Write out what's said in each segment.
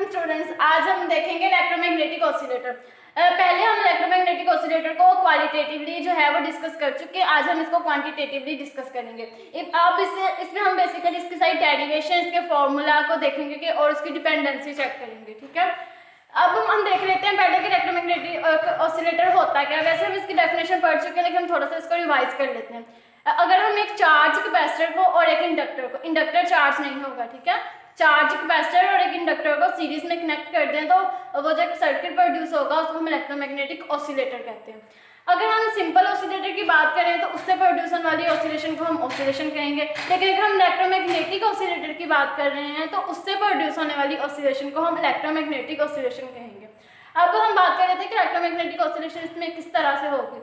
Welcome students. आज हम देखेंगे इलेक्ट्रोमैग्नेटिक ऑसिलेटर। पहले हम इलेक्ट्रोमैग्नेटिक ऑसिलेटर को क्वालिटेटिवली जो है वो डिस्कस कर चुके हैं। आज हम इसको क्वांटिटेटिवली डिस्कस करेंगे। अब इसमें हम बेसिकली इसकी सारी डेरिवेशन, इसके फॉर्मूला को देखेंगे कि और उसकी डिपेंडेंसी चेक करेंगे। ठीक है, अब हम देख लेते हैं पहले कि इलेक्ट्रोमैग्नेटिक ऑसिलेटर होता क्या। वैसे हम इसकी डेफिनेशन पढ़ चुके हैं, लेकिन हम थोड़ा सा इसको रिवाइज कर लेते हैं। अगर हम एक चार्ज कैपेसिटर को और एक इंडक्टर चार्ज नहीं होगा, ठीक है, चार्ज कैपेसिटर और एक इंडक्टर को सीरीज में कनेक्ट कर दें तो वो जो सर्किट प्रोड्यूस होगा उसको हम इलेक्ट्रोमैग्नेटिक ऑसिलेटर कहते हैं। अगर हम सिंपल ऑसिलेटर की बात करें तो उससे प्रोड्यूस होने वाली ऑसिलेशन को हम ऑसिलेशन कहेंगे, लेकिन अगर हम इलेक्ट्रोमैग्नेटिक ऑसिलेटर की बात कर रहे हैं तो उससे प्रोड्यूस होने वाली ऑसिलेशन को हम इलेक्ट्रोमैग्नेटिक ऑसिलेशन कहेंगे। अब हम बात कर रहे थे कि इलेक्ट्रोमैग्नेटिक ऑसिलेशन इसमें किस तरह से होगी।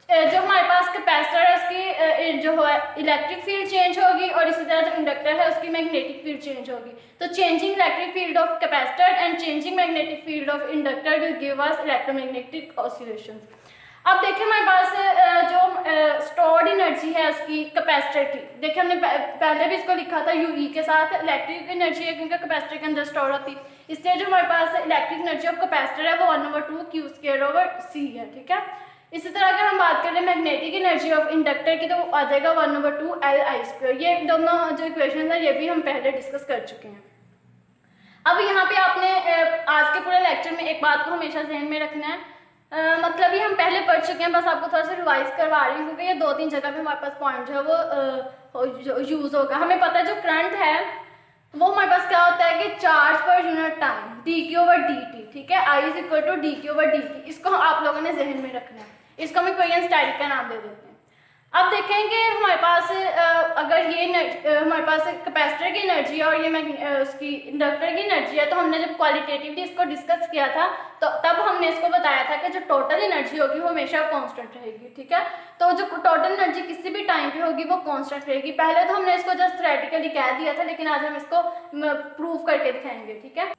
जो हमारे पास कैपेसिटर है उसकी जो है इलेक्ट्रिक फील्ड चेंज होगी और इसी तरह जो इंडक्टर है उसकी मैग्नेटिक फील्ड चेंज होगी। तो changing electric field of capacitor and changing magnetic field of inductor will give us electromagnetic oscillations. अब देखिए हमारे पास जो स्टोर्ड एनर्जी है उसकी कैपेसिटर की, देखिए हमने पहले भी इसको लिखा था यूई के साथ। इलेक्ट्रिक एनर्जी है क्योंकि कैपेसिटर के अंदर स्टोर होती, इसलिए जो हमारे पास इलेक्ट्रिक एनर्जी ऑफ कैपेसिटर है वो 1/2 Q² है। ठीक है, इसी तरह अगर हम बात करें मैग्नेटिक एनर्जी ऑफ इंडक्टर की तो आ जाएगा 1/2 Li²। ये दोनों जो इक्वेशन है ये भी हम पहले डिस्कस कर चुके हैं। अब यहाँ पे आपने आज के पूरे लेक्चर में एक बात को हमेशा ध्यान में रखना है, मतलब ये हम पहले पढ़ चुके हैं, बस आपको थोड़ा सा रिवाइज करवा रही हूँ क्योंकि ये 2-3 जगह पे हमारे पास पॉइंट जो है वो यूज होगा। हमें पता है जो करंट है वो हमारे पास क्या होता है कि charge per unit time dQ/dt। ठीक है, I = dQ/dt। इसको आप लोगों ने जहन में रखना है। इसको हम इक्वेशन स्टैटिक का नाम दे देते हैं। अब देखेंगे हमारे पास अगर ये हमारे पास कैपेसिटर की एनर्जी है और ये उसकी इंडक्टर की एनर्जी है, तो हमने जब क्वालिटेटिवली इसको डिस्कस किया था तो तब हमने इसको बताया था कि जो टोटल एनर्जी होगी वो हमेशा कांस्टेंट रहेगी। ठीक है, तो जो टोटल एनर्जी किसी भी टाइम पे होगी वो कांस्टेंट रहेगी। पहले तो हमने इसको जस्ट थ्योरेटिकली कह दिया था, लेकिन आज हम इसको प्रूव करके दिखाएंगे। ठीक है,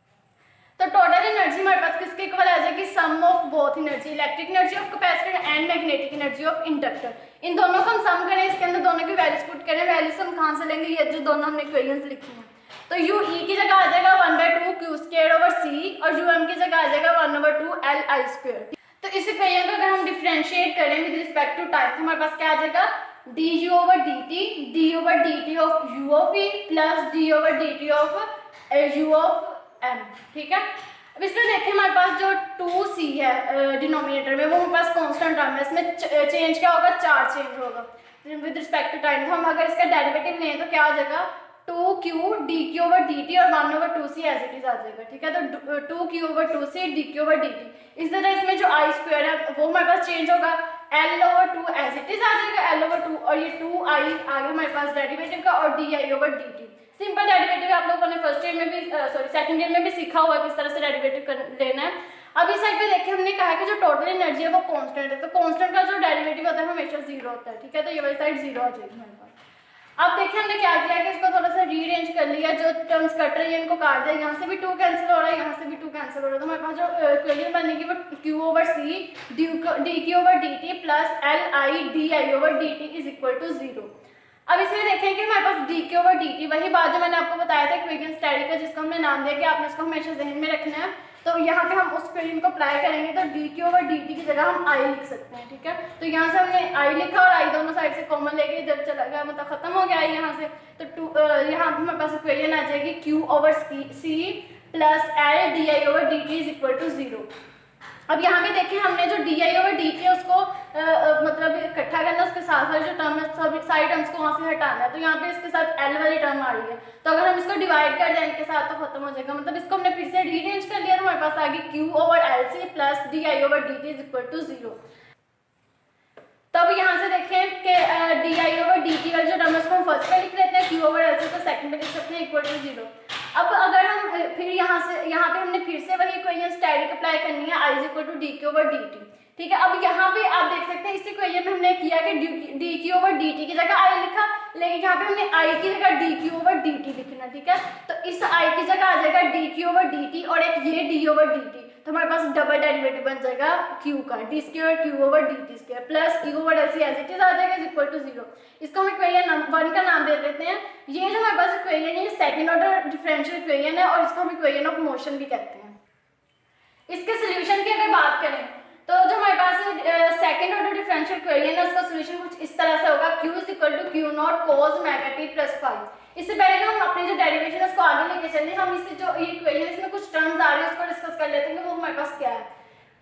तो टोटल एनर्जी हमारे पास किसके इक्वल आ जाएगी, sum of both energy, electric energy of capacitor and magnetic energy of inductor. इन दोनों को हम सम करें, इसके अंदर दोनों की वैल्यूज पुट करें। वैल्यूज हम कहाँ से लेंगे, ये जो दोनों हमने इक्वेशंस लिखी हैं। तो यू ई की जगह आ जाएगा 1/2 Q² और यू एम की जगह आ जाएगा 1/2 Li²। तो इस इक्वेशन को अगर हम डिफरेंशिएट करें विद रिस्पेक्ट टू टाइम तो हमारे पास क्या आ जाएगा, du/dt of u of e plus du/dt of u of m। ठीक है, अब इसमें देखिए हमारे पास जो 2c है डिनोमिनेटर में वो हमारे पास कांस्टेंट टर्म है। इसमें चेंज क्या होगा, चार्ज चेंज होगा विद रिस्पेक्ट टू टाइम। तो हम अगर इसका डेरिवेटिव लें तो क्या हो जाएगा, 2q dQ/dt और 1/2c एज इट इज आ जाएगा। ठीक है, तो 2q/2c dQ/dt। इस तरह इसमें जो I² है वो हमारे पास चेंज होगा, L/2 एज इट इज आ जाएगा L/2 और ये 2i आ गया हमारे पास डेरिवेटिव का और di/dt। सिंपल डेरिवेटिव आप लोगों ने फर्स्ट ईयर में भी सेकंड ईयर में भी सीखा हुआ किस तरह से डेरिवेटिव लेना है। अब इस साइड पे देखिए हमने कहा कि जो टोटल एनर्जी है वो कांस्टेंट है, तो कांस्टेंट का जो डेरिवेटिव होता है हमेशा 0 होता है। ठीक है, तो ये वाली साइड 0 आ जाएगी हमारे पास। अब देखिए हमने क्या किया कि इसको थोड़ा सा रीअरेंज कर लिया, जो टर्म्स कट रही है इनको काट दिया, यहाँ से भी 2 कैंसिल हो रहा है, यहाँ से भी 2 कैंसिल हो रहा है। तो हमारे पास जो इक्वेशन बनेगी वो Q/c dQ/dt plus Li di/dt is equal to 0। अब इसमें देखें कि हमारे पास dQ/dt वही बात जो मैंने आपको बताया था इक्वेशन स्टैटिक का, जिसको हमने नाम दिया कि आपने इसको हमेशा जहन में रखना है। तो यहाँ पे हम उस इक्वेशन को अप्लाई करेंगे तो dQ/dt की जगह हम I लिख सकते हैं। ठीक है, तो यहाँ से हमने I लिखा और I दोनों साइड से कॉमन लेके इधर चला गया, मतलब खत्म हो गया I यहाँ से। तो यहाँ पे हमारे पास इक्वेशन आ जाएगी Q/c plus L di/dt is equal to 0। अब यहाँ पे देखें हमने जो di/dt है उसको मतलब इकट्ठा करना, उसके साथ साथ जो टर्म है सभी सारी टर्म्स को वहाँ से हटाना है। तो यहाँ पे इसके साथ L वाली टर्म आ रही है, तो अगर हम इसको डिवाइड कर दें इनके साथ तो खत्म हो जाएगा। मतलब इसको हमने फिर से रीअरेंज कर लिया तो हमारे पास आ गई Q/LC plus di/dt is equal to 0। तब यहाँ से देखें कि di/dt वाली जो टर्म है उसको हम फर्स्ट पे लिख लेते हैं, Q/LC को सेकंड पे लिख सकते हैं इक्वल टू 0। अब अगर हम फिर यहाँ पे हमने फिर से वही इक्वेशन स्टैटिक अप्लाई करनी है, I = dQ/dt। ठीक है, अब यहाँ पे आप देख सकते हैं इस इक्वेशन में हमने किया कि dQ/dt की जगह I लिखा, लेकिन यहाँ पे हमने I की जगह dQ/dt लिखना। ठीक है, तो इस I की जगह आ जाएगा dQ/dt और एक ये d/dt। तो हमारे पास डबल डेरिवेटिव बन जाएगा क्यू का, d square q over d t square plus q over L C as it is आ जाएगा इज इक्वल टू 0। इसको हम इक्वेशन 1 का नाम दे देते हैं। ये जो हमारे पास इक्वेशन है ये सेकंड ऑर्डर डिफरेंशियल इक्वेशन है और इसको हम इक्वेशन ऑफ मोशन भी कहते हैं। इसके सोल्यूशन की अगर बात करें तो जो हमारे पास सेकंड ऑर्डर डिफरेंशियल इक्वेशन है उसका सोल्यूशन कुछ इस तरह से होगा, q is equal to q naught cos omega t plus 5। इससे पहले हम अपनी जो डेरिवेशन है उसको आगे लेके चलें, हम इससे जो ये इक्वेशन इसमें कुछ टर्म्स आ रहे हैं उसको डिस्कस कर लेते हैं। वो हमारे पास क्या है,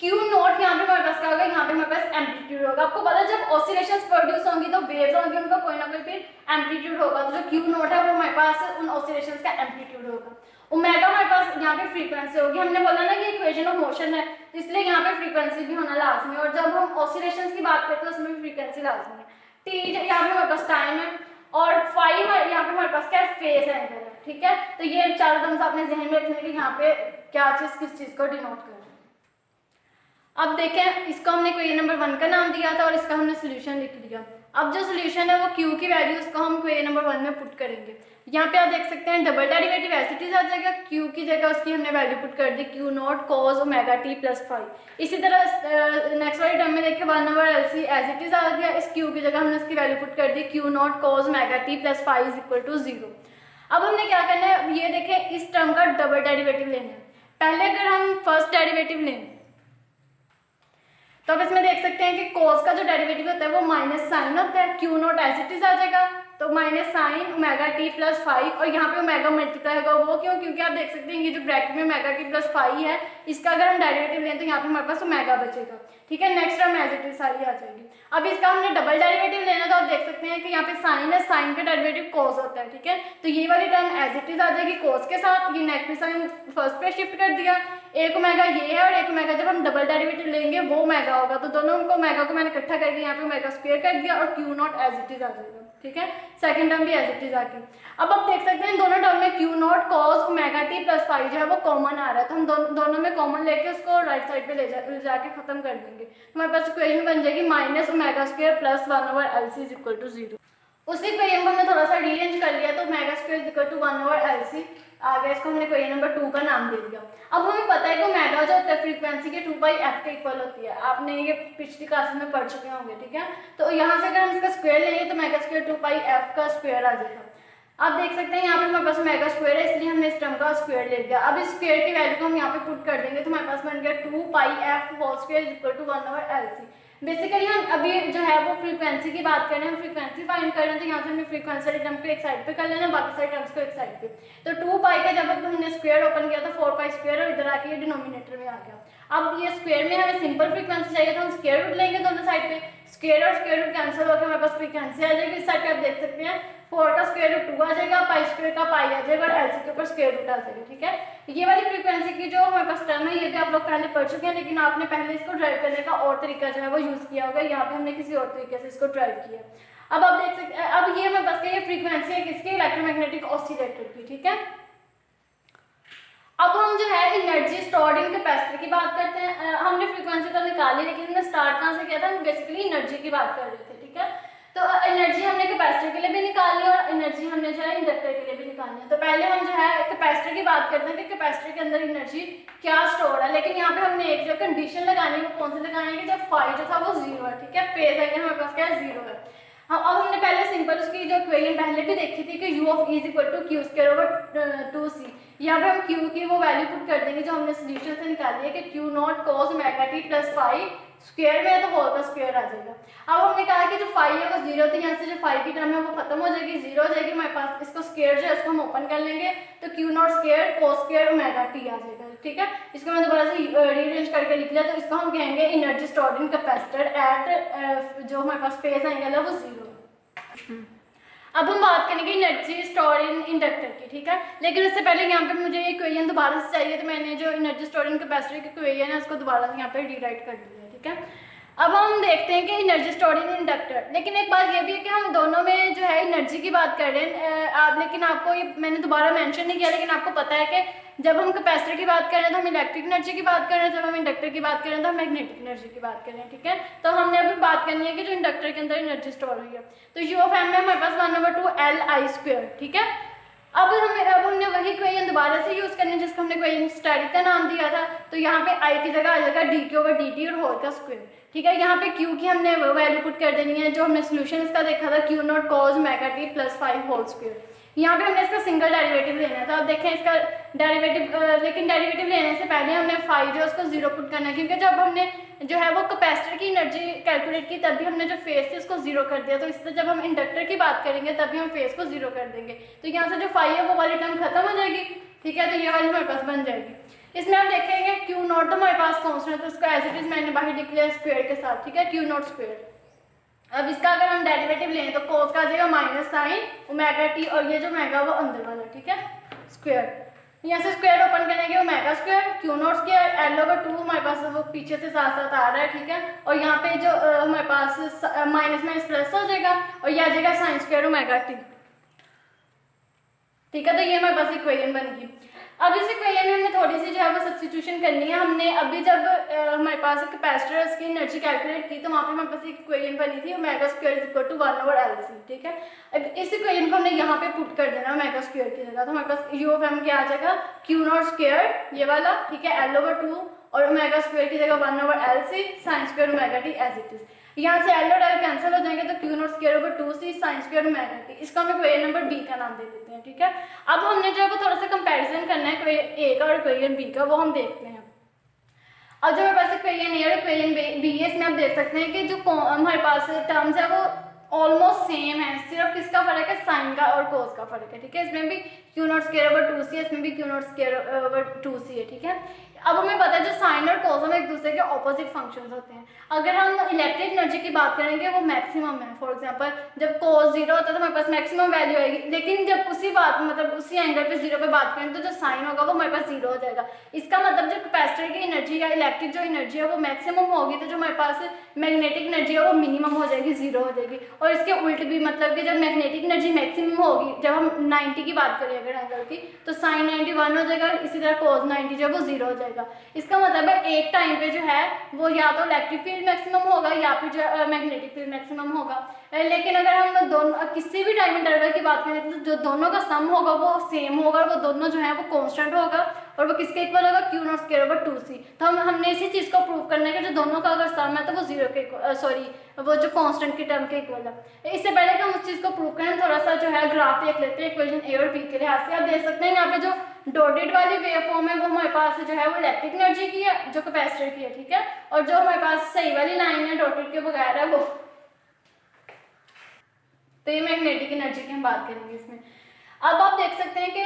क्यू नॉट यहाँ पे हमारे पास क्या होगा, यहाँ पे हमारे पास एम्पलीट्यूड होगा। आपको पता है जब ऑसिलेशंस प्रोड्यूस होंगी तो वेव्स होंगी, उनका कोई ना कोई फिर एम्पलीट्यूड होगा। तो जो क्यू नॉट है वो हमारे पास उन ऑसिलेशंस का एम्पलीट्यूड होगा। ओमेगा हमारे पास यहाँ पे फ्रीक्वेंसी होगी। हमने बोला ना कि इक्वेशन ऑफ मोशन है इसलिए यहाँ पे फ्रीक्वेंसी भी होना लाजमी है, और जब हम ऑसिलेशंस की बात करते हैं उसमें भी फ्रीक्वेंसी लाजमी है। टी यहाँ पे हमारे पास टाइम है और फाइव यहाँ पे हमारे पास क्या है, फेज एंगल है। ठीक है, तो ये चारों टर्म्स आपने ध्यान में रखने कि यहाँ पे क्या चीज किस चीज को डिनोट कर रहे हैं। अब देखें, इसको हमने क्वेश्चन नंबर 1 का नाम दिया था और इसका हमने सोल्यूशन लिख लिया। अब जो सोल्यूशन है वो q की वैल्यू उसको हम क्वेश्चन नंबर 1 में पुट करेंगे। यहाँ पे आप देख सकते हैं double derivative as it is आ जाएगा, q की जगह उसकी हमने वैल्यू पुट कर दी q not cos omega t plus 5। इसी तरह नेक्स्ट वाली टर्म में देखिए 1 over L C as it is आ गया, इस q की जगह हमने उसकी वैल्यू पुट कर दी q not cos omega t plus 5 is equal to 0। अब हमने क्या करना है, ये देखें इस टर्म का डबल डेरिवेटिव लेना है। पहले अगर हम फर्स्ट डेरिवेटिव लें तो अब इसमें देख सकते हैं कि cos का जो डेरिवेटिव होता है वो माइनस साइन होता है, q not as it is आ जाएगा तो minus sine omega t plus 5, और यहाँ पे ओमेगा मल्टीप्लाई होगा वो क्यों, क्योंकि आप देख सकते हैं ये जो ब्रैकेट में ओमेगा टी प्लस 5 है इसका अगर हम डेरिवेटिव लें तो यहाँ पे हमारे पास ओमेगा बचेगा। ठीक है, next term as it is सारी आ जाएगी। अब इसका हमने डबल डेरिवेटिव लेना तो आप देख सकते हैं कि यहाँ पे साइन है, साइन का डेरिवेटिव cos होता है। ठीक है, तो ये वाली टर्म एज इट इज आ जाएगी cos के साथ, ये नेगेटिव साइन फर्स्ट पे शिफ्ट कर दिया, एक ओमेगा ये है और एक ओमेगा जब हम डबल डेरिवेटिव लेंगे वो ओमेगा होगा, तो दोनों को ओमेगा को मैंने इकट्ठा करके यहाँ पे ओमेगा स्क्वायर कर दिया और q not as it is आ जाएगा। ठीक है, सेकंड टर्म भी एज इट इज आ गई। अब आप देख सकते हैं दोनों टर्म में q not cos omega t plus 5 जो है वो कॉमन आ रहा है, तो हम दोनों में कॉमन लेके उसको राइट साइड पे ले जाके खत्म कर देंगे। हमारे पास इक्वेशन बन जाएगी minus omega square plus 1 over L C is equal to 0। उसी इक्वेशन को हमने थोड़ा सा रीअरेंज कर लिया तो omega square is equal to 1 over L C आ गया, इसको हमने इक्वेशन नंबर 2 का नाम दे दिया। अब हमें पता है कि ओमेगा जो होता है फ्रीक्वेंसी के 2/f के इक्वल होती है, आपने ये पिछली क्लास में पढ़ चुके होंगे। ठीक है, तो यहाँ से अगर हम इसका स्क्वायर लेंगे तो ओमेगा स्क्वायर 2/f का स्क्वायर आ जाएगा। आप देख सकते हैं यहाँ पे हमारे पास ओमेगा स्क्वायर है इसलिए हमने इस टर्म का स्क्वायर ले लिया। अब इस स्क्वायर की वैल्यू को हम यहाँ पे पुट कर देंगे तो हमारे पास बन गया 2/f whole square is equal to 1 over L C. Basically हम अभी जो है वो फ्रीक्वेंसी की बात कर रहे हैं, हम फ्रीक्वेंसी फाइंड कर रहे हैं, तो यहाँ से हमने फ्रीक्वेंसी वाली टर्म को एक साइड पे कर लेना, बाकी सारे टर्म्स को एक साइड पे। तो 2 का जब हमने स्क्वायर ओपन किया तो 4 स्क्वायर और इधर आके ये डिनोमिनेटर में आ गया। अब ये स्क्वायर में हमें सिंपल फ्रीक्वेंसी चाहिए तो हम स्क्वायर रूट लेंगे दोनों साइड पे, स्क्वायर और स्क्वायर रूट कैंसिल होकर हमारे पास फ्रीक्वेंसी आ जाएगी। इस साइड पे आप देख सकते हैं 4 का स्क्वायर रूट 2 आ जाएगा, पाई स्क्वायर का पाई आ जाएगा और एलसी के ऊपर स्क्वायर रूट आ जाएगा। ठीक है, ये वाली फ्रीक्वेंसी की जो हमारे पास टर्म है ये भी आप लोग पहले पढ़ चुके हैं, लेकिन आपने पहले इसको ड्राइव करने का और तरीका जो है वो यूज किया होगा, यहाँ पे हमने किसी और तरीके से इसको ड्राइव किया। अब आप देख सकते हैं, अब ये हमारे पास ये फ्रीक्वेंसी है किसकी, इलेक्ट्रोमैग्नेटिक ऑसिलेटर की। ठीक है, अब हम जो है एनर्जी स्टोर्ड इन कैपेसिटर की बात करते हैं। हमने फ्रीक्वेंसी तो निकाली लेकिन हमने स्टार्ट कहाँ से किया था, हम बेसिकली एनर्जी की बात कर रहे थे। ठीक है, तो एनर्जी हमने कैपेसिटर के लिए भी निकाली और एनर्जी हमने जो है इंडक्टर के लिए भी निकालनी है। तो पहले हम जो है कैपेसिटर की बात करते हैं कि कैपेसिटर के अंदर एनर्जी क्या स्टोर है, लेकिन यहाँ पे हमने एक जो कंडीशन लगानी है वो कौन सी लगानी है कि जब फाई जो था वो 0 है। ठीक है, फेज एंगल हमारे पास क्या है, 0 है। अब हमने पहले सिंपल उसकी जो इक्वेशन पहले भी देखी थी कि u of e is equal to q square over 2c। यहाँ पे हम q की वो वैल्यू पुट कर देंगे जो हमने सोल्यूशन से निकाली है कि q not cos omega t plus 5 square में है तो होल का स्क्वायर आ जाएगा। अब हमने कहा कि जो 5 है वो 0 थी, यहाँ से जो 5 की टर्म है वो खत्म हो जाएगी, 0 हो जाएगी हमारे पास। इसको स्क्वायर जो है उसको हम ओपन कर लेंगे तो q not square cos square omega t आ जाएगा। ठीक है, इसको मैं दोबारा से रीअरेंज करके लिख लिया, तो इसको हम कहेंगे energy stored in capacitor eight जो हमारे पास फेज एंगल है वो 0। अब हम बात करेंगे एनर्जी स्टोर इन इंडक्टर की। ठीक है, लेकिन उससे पहले यहाँ पे मुझे ये इक्वेशन दोबारा से चाहिए, तो मैंने जो एनर्जी स्टोर इन कैपेसिटर की इक्वेशन है उसको दोबारा से यहाँ पे रीराइट कर दिया है। ठीक है, अब हम देखते हैं कि एनर्जी स्टोर इन इंडक्टर, लेकिन एक बात ये भी है कि हम दोनों में जो है एनर्जी की बात कर रहे हैं। लेकिन आपको ये मैंने दोबारा मेंशन नहीं किया, लेकिन आपको पता है कि जब हम कैपेसिटर की बात कर रहे हैं तो हम इलेक्ट्रिक एनर्जी की बात कर रहे हैं, जब हम इंडक्टर की बात कर रहे हैं तो हम मैग्नेटिक एनर्जी की बात कर रहे हैं। ठीक है, तो हमने अभी बात करनी है कि जो इंडक्टर के अंदर एनर्जी स्टोर हुई है, तो u ऑफ m में हमारे पास 1/2 Li स्क्वायर। ठीक है, अब हमने वही इक्वेशन दोबारा से यूज़ करनी है जिसको हमने इक्वेशन स्टैटिक का नाम दिया था। तो यहाँ पे आई की जगह आ जाएगा D Q over d T और होल का स्क्वायर। ठीक है, यहाँ पे क्यू की हमने वैल्यू पुट कर देनी है जो हमने सोल्यूशन इसका देखा था, q naught cos omega t plus 5 whole square. यहाँ पे हमने इसका सिंगल डेरिवेटिव लेना था। अब देखें इसका डेरिवेटिव, लेकिन डेरिवेटिव लेने से पहले हमने फाइव जो उसको जीरो पुट करना है, क्योंकि जब हमने जो है वो कैपेसिटर की एनर्जी कैलकुलेट की तब भी हमने जो फेस थी उसको जीरो कर दिया। तो इसलिए जब हम इंडक्टर की बात करेंगे तब भी हम फेस को जीरो कर देंगे। तो यहाँ से जो फाइव है वो वाली टर्म खत्म हो जाएगी। ठीक है, तो ये वाली हमारे पास बन जाएगी। इसमें आप देखेंगे क्यू नॉट तो हमारे पास कॉन्स्टेंट, तो उसको एज इट इज मैंने बाहर लिख लिया स्क्वायर के साथ। ठीक है, क्यू नॉट स्क्वायर। अब इसका अगर हम डेरिवेटिव लें तो कोस का आ जाएगा माइनस साइन ओमेगा टी, और ये जो ओमेगा वो अंदर वाला। ठीक है, स्क्वायर, यहाँ से स्क्वायर ओपन करेंगे omega square Q naught square L over 2 हमारे पास वो पीछे से साथ साथ आ रहा है। ठीक है, और यहाँ पे जो हमारे पास माइनस माइनस प्लस हो जाएगा और ये आ जाएगा साइन स्क्वायर ओमेगा टी। ठीक है, तो ये हमारे पास इक्वेशन बन गई। अब इस इक्वेशन में हमने थोड़ी सी जो है वो सब्स्टिट्यूशन करनी है। हमने अभी जब हमारे पास कैपेसिटर उसकी एनर्जी कैलकुलेट की तो वहाँ पे हमारे पास एक इक्वेशन बनी थी omega square is equal to 1 over L C. ठीक है, अब इस इक्वेशन को हमने यहाँ पे पुट कर देना ओमेगा स्क्वायर की जगह। तो हमारे पास यू ऑफ एम क्या आ जाएगा, क्यू नॉट स्क्वायर ये वाला। ठीक है, एल ओवर 2 और ओमेगा स्क्वायर की जगह 1 over L C sine square omega t as it is. यहाँ से एल और एल कैंसिल हो जाएंगे तो q naught square over 2 C sine square omega t. इसको हम इक्वेशन नंबर बी का नाम दे देते हैं। ठीक है, अब हमने जो है वो थोड़ा सा कंपैरिजन करना है इक्वेशन ए का और इक्वेशन बी का, वो हम देखते हैं। अब जो हमारे पास इक्वेशन ए और इक्वेशन बी है, इसमें आप देख सकते हैं कि जो हमारे पास टर्म्स है वो ऑलमोस्ट सेम है, सिर्फ किसका फर्क है, साइन का और कोस का फर्क है। ठीक है, इसमें भी क्यू नॉट स्क्वायर ओवर 2 सी है, इसमें भी क्यू नॉट स्क्वायर ओवर 2 सी है। ठीक है, अब हमें पता है जो साइन और कोस में एक दूसरे के ऑपोजिट फंक्शंस होते हैं। अगर हम इलेक्ट्रिक एनर्जी की बात करेंगे वो मैक्सिमम है। फॉर एग्जांपल जब कोस जीरो होता है तो हमारे पास मैक्सिमम वैल्यू आएगी, लेकिन जब उसी बात मतलब उसी एंगल पे जीरो पे बात करें तो जो साइन होगा वो हमारे पास जीरो हो जाएगा। इसका मतलब जो कैपेसिटर की एनर्जी या इलेक्ट्रिक जो एनर्जी है वो मैक्सिमम होगी तो जो हमारे पास मैग्नेटिक एनर्जी है वो मिनिमम हो जाएगी, जीरो हो जाएगी। और इसके उल्ट भी, मतलब कि जब मैग्नेटिक एनर्जी मैक्सिमम होगी, जब हम 90 की बात करें अगर एंगल की, तो साइन 90 1 हो जाएगा, इसी तरह कोस 90 जो है वो जीरो हो जाएगा। इसका मतलब है एक टाइम पे जो है वो या तो इलेक्ट्रिक फील्ड मैक्सिमम होगा या फिर जो मैग्नेटिक फील्ड मैक्सिमम होगा। लेकिन अगर हम दोनों किसी भी टाइम इंटरवल की बात करें तो जो दोनों का सम होगा वो सेम होगा, वो दोनों जो है वो कांस्टेंट होगा और वो किसके इक्वल होगा, क्यू नॉट स्क्वायर ओवर 2 सी। तो हमने इसी चीज़ को प्रूव करना है कि जो दोनों का अगर सम है तो वो जीरो के सॉरी वो जो कांस्टेंट की टर्म के इक्वल है। इससे पहले कि हम उस चीज़ को प्रूव करें थोड़ा सा जो है ग्राफ देख लेते हैं इक्वेशन ए और बी के लिहाज से। आप देख सकते हैं यहाँ पे जो डॉटेड वाली वेव फॉर्म है वो हमारे पास जो है वो इलेक्ट्रिक एनर्जी की है, जो कैपेसिटर की है। ठीक है, और जो हमारे पास सही वाली लाइन है डॉटेड के बगैर है वो तो ये मैग्नेटिक एनर्जी की हम बात करेंगे इसमें। अब आप देख सकते हैं कि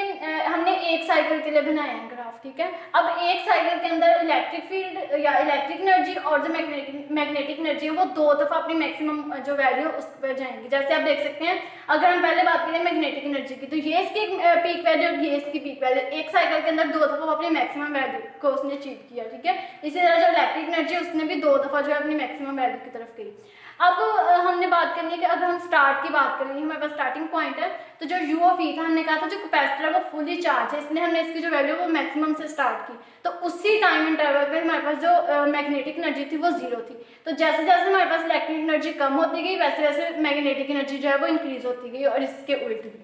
हमने एक साइकिल के लिए बनाया है ग्राफ। ठीक है, अब एक साइकिल के अंदर इलेक्ट्रिक फील्ड या इलेक्ट्रिक एनर्जी और जो मैग्नेटिक एनर्जी है वो दो दफ़ा अपनी मैक्सिमम जो वैल्यू उस पर जाएंगी। जैसे आप देख सकते हैं अगर हम पहले बात करें मैग्नेटिक एनर्जी की तो ये इसकी पीक वैल्यू और ये इसकी पीक वैल्यू, एक साइकिल के अंदर दो दफ़ा अपनी मैक्सिमम वैल्यू को उसने अचीव किया। ठीक है, इसी तरह जो इलेक्ट्रिक एनर्जी उसने भी दो दफ़ा जो है अपनी मैक्सिमम वैल्यू की तरफ गई। अब हमने बात करनी है कि अगर हम स्टार्ट की बात करेंगे, हमारे पास स्टार्टिंग पॉइंट है तो जो यू ऑफ ई था हमने कहा था जो कैपेसिटर है वो फुली चार्ज है, इसलिए हमने इसकी जो वैल्यू वो मैक्सिमम से स्टार्ट की। तो उसी टाइम इंटरवल पे हमारे पास जो मैग्नेटिक एनर्जी थी वो जीरो थी। तो जैसे जैसे हमारे पास इलेक्ट्रिक एनर्जी कम होती गई वैसे वैसे मैग्नेटिक एनर्जी जो है वो इंक्रीज होती गई और इसके उल्ट भी।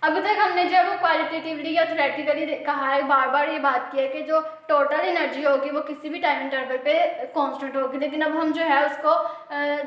अभी तक हमने जो है वो क्वालिटेटिवली या थ्योरेटिकली कहा है, बार बार ये बात की है कि जो टोटल एनर्जी होगी वो किसी भी टाइम इंटरवल पे कांस्टेंट होगी। लेकिन अब हम जो है उसको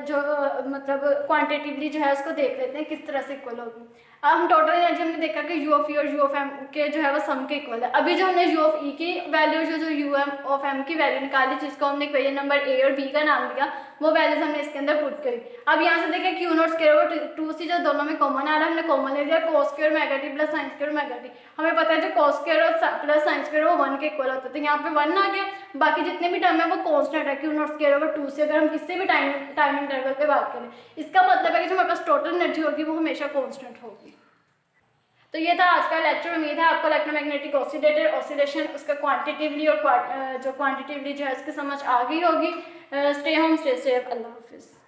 जो मतलब क्वांटिटेटिवली जो है उसको देख लेते हैं किस तरह से इक्वल होगी। अब हम टोटल एनर्जी हमने देखा कि यू ऑफ ई और यू ऑफ एम के जो है वो सम के इक्वल है। अभी जो हमने यू ऑफ ई की वैल्यू जो यू एम ऑफ एम की वैल्यू निकाली जिसको हमने इक्वेशन नंबर ए और बी का नाम दिया वो वैल्यूज हमने इसके अंदर पुट करी। अब यहाँ से देखें क्यू नॉट स्क्वायर ओवर 2 सी जो दोनों में कॉमन आ रहा है हमने कॉमन ले लिया, cos square omega t plus sign square omega T. हमें पता है जो कोस स्क्वायर और प्लस साइन स्क्वायर वो 1 के इक्वल होता है तो यहाँ पे 1 आ गया। बाकी जितने भी टर्म है वो कांस्टेंट है क्यू नॉट स्क्वायर ओवर 2 से अगर हम किसी भी टाइम इंटरवल पे बात करें। इसका मतलब है कि जो हमारे पास टोटल एनर्जी होगी वो हमेशा कांस्टेंट होगी। तो ये था आज का लेक्चर। उम्मीद है आपको इलेक्ट्रोमैग्नेटिक ऑसिलेटर ऑसिलेशन उसका क्वांटिटेटिवली और जो क्वांटिटेटिवली जो है उसकी समझ आ गई होगी। स्टे होम स्टे सेफ, अल्लाह हाफिज़।